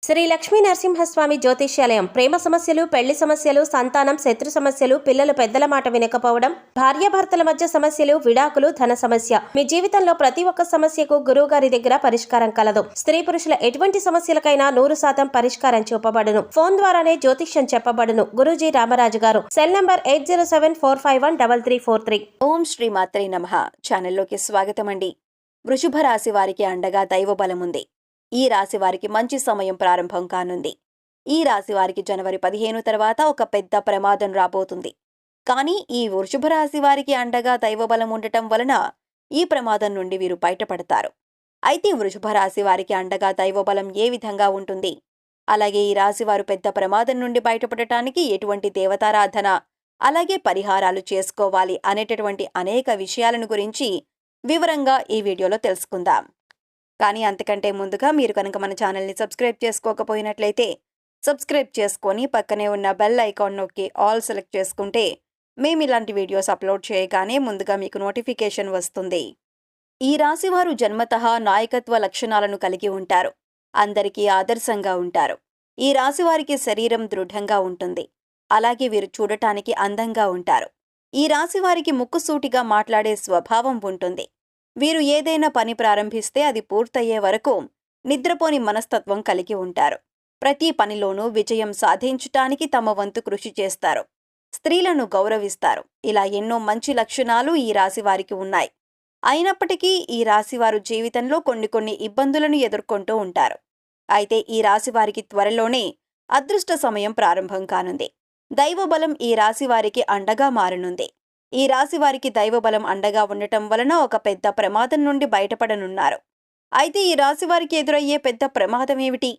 శ్రీ లక్ష్మీ నరసింహస్వామి జ్యోతిష్యాలయం. ప్రేమ సమస్యలు, పెళ్లి సమస్యలు, సంతానం, శత్రు సమస్యలు, పిల్లలు పెద్దల మాట వినకపోవడం, భార్యాభర్తల మధ్య సమస్యలు, విడాకులు, ధన సమస్య. మీ జీవితంలో ప్రతి ఒక్క సమస్యకు గురువు గారి దగ్గర పరిష్కారం కలదు. స్త్రీ పురుషుల ఎటువంటి సమస్యలకైనా 100% పరిష్కారం చూపబడును. ఫోన్ ద్వారానే జ్యోతిష్యం చెప్పబడును. గురూజీ రామరాజు గారు. Cell number 8074513343. ఓం శ్రీ మాత్రే నమః. ఛానల్లోకి స్వాగతం అండి. వృషభ రాశి వారికి అండగా దైవ బలం ఉంది. ఈ రాశి వారికి మంచి సమయం ప్రారంభం కానుంది. ఈ రాశి వారికి జనవరి 15 తర్వాత ఒక పెద్ద ప్రమాదం రాబోతుంది. కానీ ఈ వృషభ రాశి వారికి అండగా దైవ బలం ఉండటం వలన ఈ ప్రమాదం నుండి వీరు బయటపడతారు. అయితే వృషభ రాశి వారికి అండగా దైవ బలం ఏ విధంగా ఉంటుంది, అలాగే ఈ రాశి వారు పెద్ద ప్రమాదం నుండి బయటపడటానికి ఎటువంటి దేవతారాధన, అలాగే పరిహారాలు చేసుకోవాలి అనేటటువంటి అనేక విషయాలను గురించి వివరంగా ఈ వీడియోలో తెలుసుకుందాం. కానీ అంతకంటే ముందుగా మీరు కనుక మన ఛానల్ని సబ్స్క్రైబ్ చేసుకోకపోయినట్లయితే సబ్స్క్రైబ్ చేసుకొని పక్కనే ఉన్న బెల్ ఐకాన్ నొక్కి ఆల్ సెలెక్ట్ చేసుకుంటే మేము ఇలాంటి వీడియోస్ అప్లోడ్ చేయగానే ముందుగా మీకు నోటిఫికేషన్ వస్తుంది. ఈ రాశివారు జన్మతః నాయకత్వ లక్షణాలను కలిగి ఉంటారు. అందరికీ ఆదర్శంగా ఉంటారు. ఈ రాశివారికి శరీరం దృఢంగా ఉంటుంది. అలాగే వీరు చూడటానికి అందంగా ఉంటారు. ఈ రాశివారికి ముక్కుసూటిగా మాట్లాడే స్వభావం ఉంటుంది. వీరు ఏదైనా పని ప్రారంభిస్తే అది పూర్తయ్యే వరకు నిద్రపోని మనస్తత్వం కలిగి ఉంటారు. ప్రతి పనిలోనూ విజయం సాధించటానికి తమ వంతు కృషి చేస్తారు. స్త్రీలను గౌరవిస్తారు. ఇలా ఎన్నో మంచి లక్షణాలు ఈ రాశివారికి ఉన్నాయి. అయినప్పటికీ ఈ రాశివారు జీవితంలో కొన్ని ఇబ్బందులను ఎదుర్కొంటూ ఉంటారు. అయితే ఈ రాశివారికి త్వరలోనే అదృష్ట సమయం ప్రారంభం కానుంది. దైవబలం ఈ రాశివారికి అండగా మారనుంది. ఈ రాశివారికి దైవబలం అండగా ఉండటం వలన ఒక పెద్ద ప్రమాదం నుండి బయటపడనున్నారు. అయితే ఈ రాశివారికి ఎదురయ్యే పెద్ద ప్రమాదం ఏమిటి,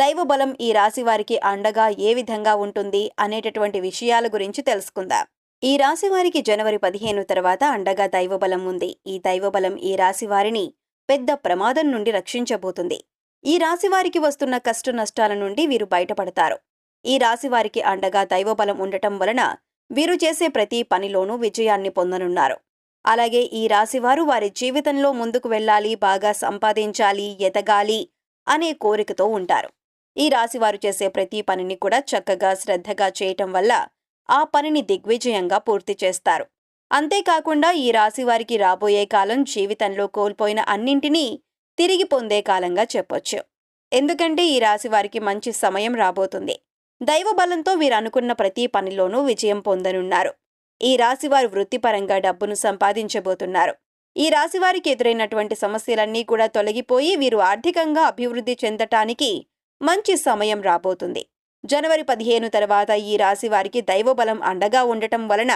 దైవబలం ఈ రాశివారికి అండగా ఏ విధంగా ఉంటుంది అనేటటువంటి విషయాల గురించి తెలుసుకుందాం. ఈ రాశివారికి జనవరి 15 తర్వాత అండగా దైవబలం ఉంది. ఈ దైవబలం ఈ రాశివారిని పెద్ద ప్రమాదం నుండి రక్షించబోతుంది. ఈ రాశివారికి వస్తున్న కష్ట నష్టాల నుండి వీరు బయటపడతారు. ఈ రాశివారికి అండగా దైవబలం ఉండటం వలన వీరు చేసే ప్రతి పనిలోనూ విజయాన్ని పొందనున్నారు. అలాగే ఈ రాశివారు వారి జీవితంలో ముందుకు వెళ్ళాలి, బాగా సంపాదించాలి, ఎదగాలి అనే కోరికతో ఉంటారు. ఈ రాశివారు చేసే ప్రతి పనిని కూడా చక్కగా శ్రద్ధగా చేయటం వల్ల ఆ పనిని దిగ్విజయంగా పూర్తి చేస్తారు. అంతేకాకుండా ఈ రాశివారికి రాబోయే కాలం జీవితంలో కోల్పోయిన అన్నింటినీ తిరిగి పొందే కాలంగా చెప్పొచ్చు. ఎందుకంటే ఈ రాశివారికి మంచి సమయం రాబోతుంది. దైవబలంతో వీరు అనుకున్న ప్రతి పనిలోనూ విజయం పొందనున్నారు. ఈ రాశివారు వృత్తిపరంగా డబ్బును సంపాదించబోతున్నారు. ఈ రాశివారికి ఎదురైనటువంటి సమస్యలన్నీ కూడా తొలగిపోయి వీరు ఆర్థికంగా అభివృద్ధి చెందటానికి మంచి సమయం రాబోతుంది. జనవరి 15 తర్వాత ఈ రాశివారికి దైవబలం అండగా ఉండటం వలన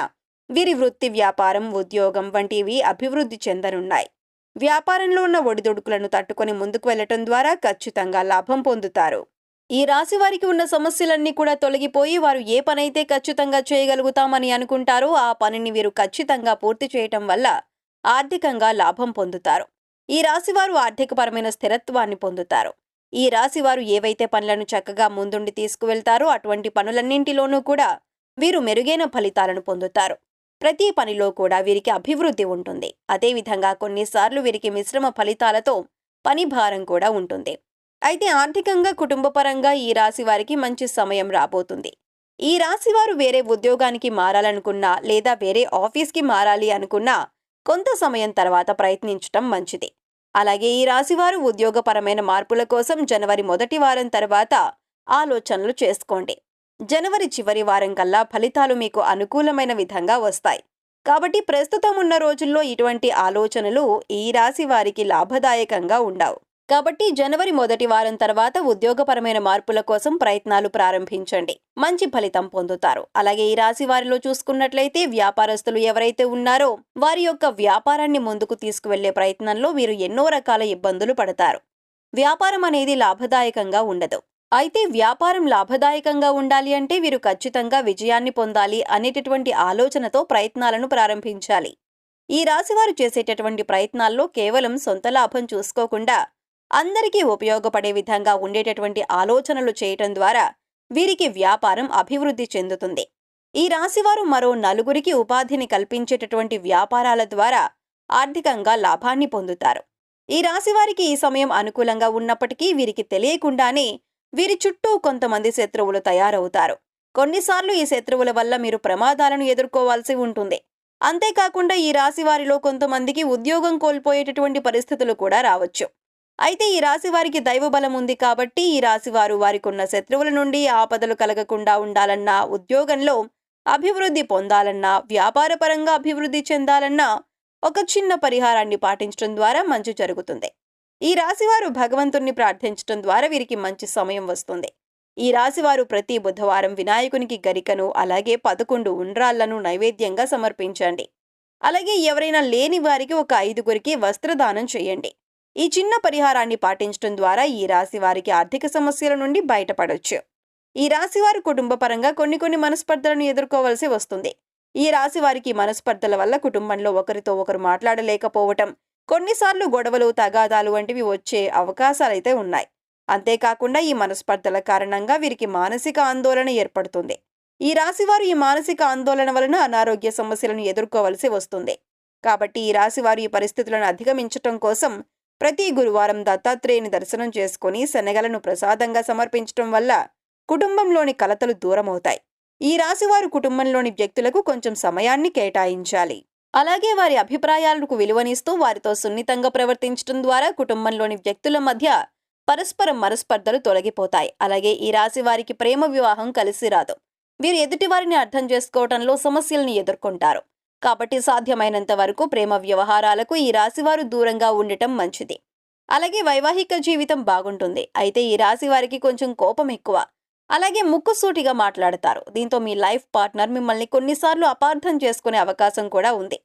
వీరి వృత్తి, వ్యాపారం, ఉద్యోగం వంటివి అభివృద్ధి చెందనున్నాయి. వ్యాపారంలో ఉన్న ఒడిదుడుకులను తట్టుకొని ముందుకు వెళ్లటం ద్వారా ఖచ్చితంగా లాభం పొందుతారు. ఈ రాశివారికి ఉన్న సమస్యలన్నీ కూడా తొలగిపోయి వారు ఏ పనైతే ఖచ్చితంగా చేయగలుగుతామని అనుకుంటారో ఆ పనిని వీరు ఖచ్చితంగా పూర్తి చేయటం వల్ల ఆర్థికంగా లాభం పొందుతారు. ఈ రాశివారు ఆర్థికపరమైన స్థిరత్వాన్ని పొందుతారు. ఈ రాశివారు ఏవైతే పనులను చక్కగా ముందుండి తీసుకువెళ్తారో అటువంటి పనులన్నింటిలోనూ కూడా వీరు మెరుగైన ఫలితాలను పొందుతారు. ప్రతి పనిలో కూడా వీరికి అభివృద్ధి ఉంటుంది. అదేవిధంగా కొన్నిసార్లు వీరికి మిశ్రమ ఫలితాలతో పని భారం కూడా ఉంటుంది. అయితే ఆర్థికంగా, కుటుంబపరంగా ఈ రాశి వారికి మంచి సమయం రాబోతుంది. ఈ రాశివారు వేరే ఉద్యోగానికి మారాలనుకున్నా లేదా వేరే ఆఫీస్కి మారాలి అనుకున్నా కొంత సమయం తర్వాత ప్రయత్నించటం మంచిది. అలాగే ఈ రాశివారు ఉద్యోగపరమైన మార్పుల కోసం జనవరి మొదటి వారం తర్వాత ఆలోచనలు చేసుకోండి. జనవరి చివరి వారం కల్లా ఫలితాలు మీకు అనుకూలమైన విధంగా వస్తాయి. కాబట్టి ప్రస్తుతం ఉన్న రోజుల్లో ఇటువంటి ఆలోచనలు ఈ రాశి వారికి లాభదాయకంగా ఉండవు. కాబట్టి జనవరి మొదటి వారం తర్వాత ఉద్యోగపరమైన మార్పుల కోసం ప్రయత్నాలు ప్రారంభించండి. మంచి ఫలితం పొందుతారు. అలాగే ఈ రాశి వారిలో చూసుకున్నట్లయితే వ్యాపారస్తులు ఎవరైతే ఉన్నారో వారి యొక్క వ్యాపారాన్ని ముందుకు తీసుకువెళ్లే ప్రయత్నంలో వీరు ఎన్నో రకాల ఇబ్బందులు పడతారు. వ్యాపారం అనేది లాభదాయకంగా ఉండదు. అయితే వ్యాపారం లాభదాయకంగా ఉండాలి అంటే వీరు ఖచ్చితంగా విజయాన్ని పొందాలి అనేటటువంటి ఆలోచనతో ప్రయత్నాలను ప్రారంభించాలి. ఈ రాశివారు చేసేటటువంటి ప్రయత్నాల్లో కేవలం సొంత లాభం చూసుకోకుండా అందరికీ ఉపయోగపడే విధంగా ఉండేటటువంటి ఆలోచనలు చేయటం ద్వారా వీరికి వ్యాపారం అభివృద్ధి చెందుతుంది. ఈ రాశివారు మరో నలుగురికి ఉపాధిని కల్పించేటటువంటి వ్యాపారాల ద్వారా ఆర్థికంగా లాభాన్ని పొందుతారు. ఈ రాశివారికి ఈ సమయం అనుకూలంగా ఉన్నప్పటికీ వీరికి తెలియకుండానే వీరి చుట్టూ కొంతమంది శత్రువులు తయారవుతారు. కొన్నిసార్లు ఈ శత్రువుల వల్ల మీరు ప్రమాదాలను ఎదుర్కోవాల్సి ఉంటుంది. అంతేకాకుండా ఈ రాశి వారిలో కొంతమందికి ఉద్యోగం కోల్పోయేటటువంటి పరిస్థితులు కూడా రావచ్చు. అయితే ఈ రాశి వారికి దైవబలం ఉంది కాబట్టి ఈ రాశి వారు వారికున్న శత్రువుల నుండి ఆపదలు కలగకుండా ఉండాలన్నా, ఉద్యోగంలో అభివృద్ధి పొందాలన్నా, వ్యాపారపరంగా అభివృద్ధి చెందాలన్నా ఒక చిన్న పరిహారాన్ని పాటించడం ద్వారా మంచి జరుగుతుంది. ఈ రాశివారు భగవంతుణ్ణి ప్రార్థించడం ద్వారా వీరికి మంచి సమయం వస్తుంది. ఈ రాశివారు ప్రతి బుధవారం వినాయకునికి గరికను అలాగే 11 ఉండ్రాళ్లను నైవేద్యంగా సమర్పించండి. అలాగే ఎవరైనా లేని వారికి ఒక 5గురికి వస్త్రదానం చేయండి. ఈ చిన్న పరిహారాన్ని పాటించడం ద్వారా ఈ రాశి వారికి ఆర్థిక సమస్యల నుండి బయటపడొచ్చు. ఈ రాశివారు కుటుంబపరంగా కొన్ని మనస్పర్ధలను ఎదుర్కోవాల్సి వస్తుంది. ఈ రాశి వారికి మనస్పర్ధల వల్ల కుటుంబంలో ఒకరితో ఒకరు మాట్లాడలేకపోవటం, కొన్నిసార్లు గొడవలు, తగాదాలు వంటివి వచ్చే అవకాశాలైతే ఉన్నాయి. అంతేకాకుండా ఈ మనస్పర్ధల కారణంగా వీరికి మానసిక ఆందోళన ఏర్పడుతుంది. ఈ రాశివారు ఈ మానసిక ఆందోళన వలన అనారోగ్య సమస్యలను ఎదుర్కోవలసి వస్తుంది. కాబట్టి ఈ రాశివారు ఈ పరిస్థితులను అధిగమించటం కోసం ప్రతి గురువారం దత్తాత్రేయుని దర్శనం చేసుకుని శనగలను ప్రసాదంగా సమర్పించటం వల్ల కుటుంబంలోని కలతలు దూరమవుతాయి. ఈ రాశివారు కుటుంబంలోని వ్యక్తులకు కొంచెం సమయాన్ని కేటాయించాలి. అలాగే వారి అభిప్రాయాలకు విలువనిస్తూ వారితో సున్నితంగా ప్రవర్తించడం ద్వారా కుటుంబంలోని వ్యక్తుల మధ్య పరస్పర మనస్పర్ధలు తొలగిపోతాయి. అలాగే ఈ రాశి వారికి ప్రేమ వివాహం కలిసి రాదు. వీరు ఎదుటివారిని అర్థం చేసుకోవటంలో సమస్యలను ఎదుర్కొంటారు. కాబట్టి సాధ్యమైనంత వరకు ప్రేమ వ్యవహారాలకు ఈ రాశివారు దూరంగా ఉండటం మంచిది. అలాగే వైవాహిక జీవితం బాగుంటుంది. అయితే ఈ రాశి వారికి కొంచెం కోపం ఎక్కువ. అలాగే ముక్కుసూటిగా మాట్లాడతారు. దీంతో మీ లైఫ్ పార్ట్నర్ మిమ్మల్ని కొన్నిసార్లు అపార్థం చేసుకునే అవకాశం కూడా ఉంది.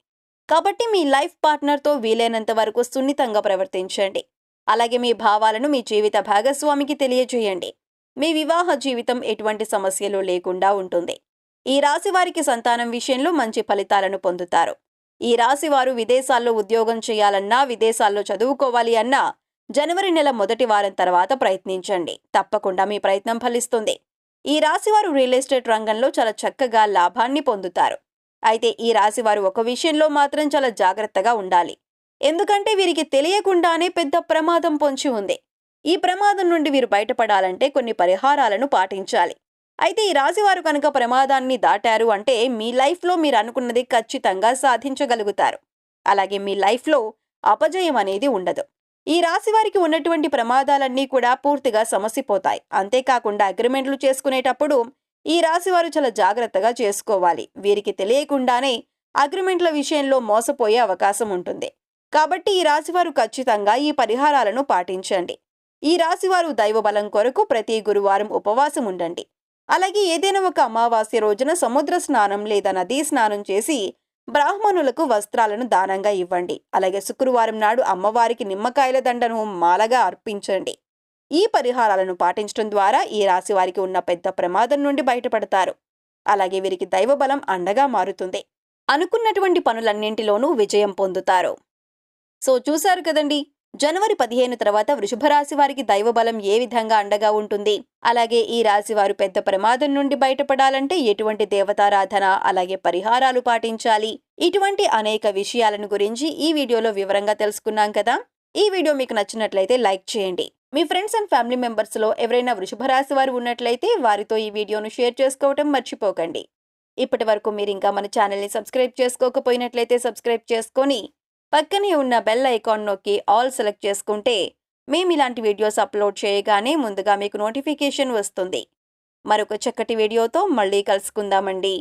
కాబట్టి మీ లైఫ్ పార్ట్నర్తో వీలైనంత వరకు సున్నితంగా ప్రవర్తించండి. అలాగే మీ భావాలను మీ జీవిత భాగస్వామికి తెలియజేయండి. మీ వివాహ జీవితం ఎటువంటి సమస్యలు లేకుండా ఉంటుంది. ఈ రాశి వారికి సంతానం విషయంలో మంచి ఫలితాలను పొందుతారు. ఈ రాశి వారు విదేశాల్లో ఉద్యోగం చేయాలన్నా, విదేశాల్లో చదువుకోవాలి అన్నా జనవరి నెల మొదటి వారం తర్వాత ప్రయత్నించండి. తప్పకుండా మీ ప్రయత్నం ఫలిస్తుంది. ఈ రాశివారు రియల్ ఎస్టేట్ రంగంలో చాలా చక్కగా లాభాన్ని పొందుతారు. అయితే ఈ రాశివారు ఒక విషయంలో మాత్రం చాలా జాగ్రత్తగా ఉండాలి. ఎందుకంటే వీరికి తెలియకుండానే పెద్ద ప్రమాదం పొంచి ఉంది. ఈ ప్రమాదం నుండి వీరు బయటపడాలంటే కొన్ని పరిహారాలను పాటించాలి. అయితే ఈ రాశివారు కనుక ప్రమాదాన్ని దాటారు అంటే మీ లైఫ్లో మీరు అనుకున్నది ఖచ్చితంగా సాధించగలుగుతారు. అలాగే మీ లైఫ్లో అపజయం అనేది ఉండదు. ఈ రాశి వారికి ఉన్నటువంటి ప్రమాదాలన్నీ కూడా పూర్తిగా సమసిపోతాయి. అంతేకాకుండా అగ్రిమెంట్లు చేసుకునేటప్పుడు ఈ రాశి వారు చాలా జాగ్రత్తగా చేసుకోవాలి. వీరికి తెలియకుండానే అగ్రిమెంట్ల విషయంలో మోసపోయే అవకాశం ఉంటుంది. కాబట్టి ఈ రాశివారు ఖచ్చితంగా ఈ పరిహారాలను పాటించండి. ఈ రాశివారు దైవబలం కొరకు ప్రతి గురువారం ఉపవాసం ఉండండి. అలాగే ఏదైనా ఒక అమావాస్య రోజున సముద్ర స్నానం లేదా నదీ స్నానం చేసి బ్రాహ్మణులకు వస్త్రాలను దానంగా ఇవ్వండి. అలాగే శుక్రవారం నాడు అమ్మవారికి నిమ్మకాయల దండను మాలగా అర్పించండి. ఈ పరిహారాలను పాటించడం ద్వారా ఈ రాశి వారికి ఉన్న పెద్ద ప్రమాదం నుండి బయటపడతారు. అలాగే వీరికి దైవబలం అండగా మారుతుంది. అనుకున్నటువంటి పనులన్నింటిలోనూ విజయం పొందుతారు. సో చూశారు కదండి, జనవరి 15 తర్వాత వృషభ రాశి వారికి దైవబలం ఏ విధంగా అండగా ఉంటుంది, అలాగే ఈ రాశి వారు పెద్ద ప్రమాదం నుండి బయటపడాలంటే ఎటువంటి దేవతారాధన అలాగే పరిహారాలు పాటించాలి, ఇటువంటి అనేక విషయాలను గురించి ఈ వీడియోలో వివరంగా తెలుసుకున్నాం కదా. ఈ వీడియో మీకు నచ్చినట్లయితే లైక్ చేయండి. మీ ఫ్రెండ్స్ అండ్ ఫ్యామిలీ మెంబర్స్ లో ఎవరైనా వృషభ రాశి వారు ఉన్నట్లయితే వారితో ఈ వీడియోను షేర్ చేసుకోవటం మర్చిపోకండి. ఇప్పటి వరకు మీరు ఇంకా మన ఛానల్ని సబ్స్క్రైబ్ చేసుకోకపోయినట్లయితే సబ్స్క్రైబ్ చేసుకొని పక్కనే ఉన్న బెల్ ఐకాన్ నొక్కి ఆల్ సెలెక్ట్ చేసుకుంటే మేము ఇలాంటి వీడియోస్ అప్లోడ్ చేయగానే ముందుగా మీకు నోటిఫికేషన్ వస్తుంది. మరొక చక్కటి వీడియోతో మళ్ళీ కలుసుకుందామండి.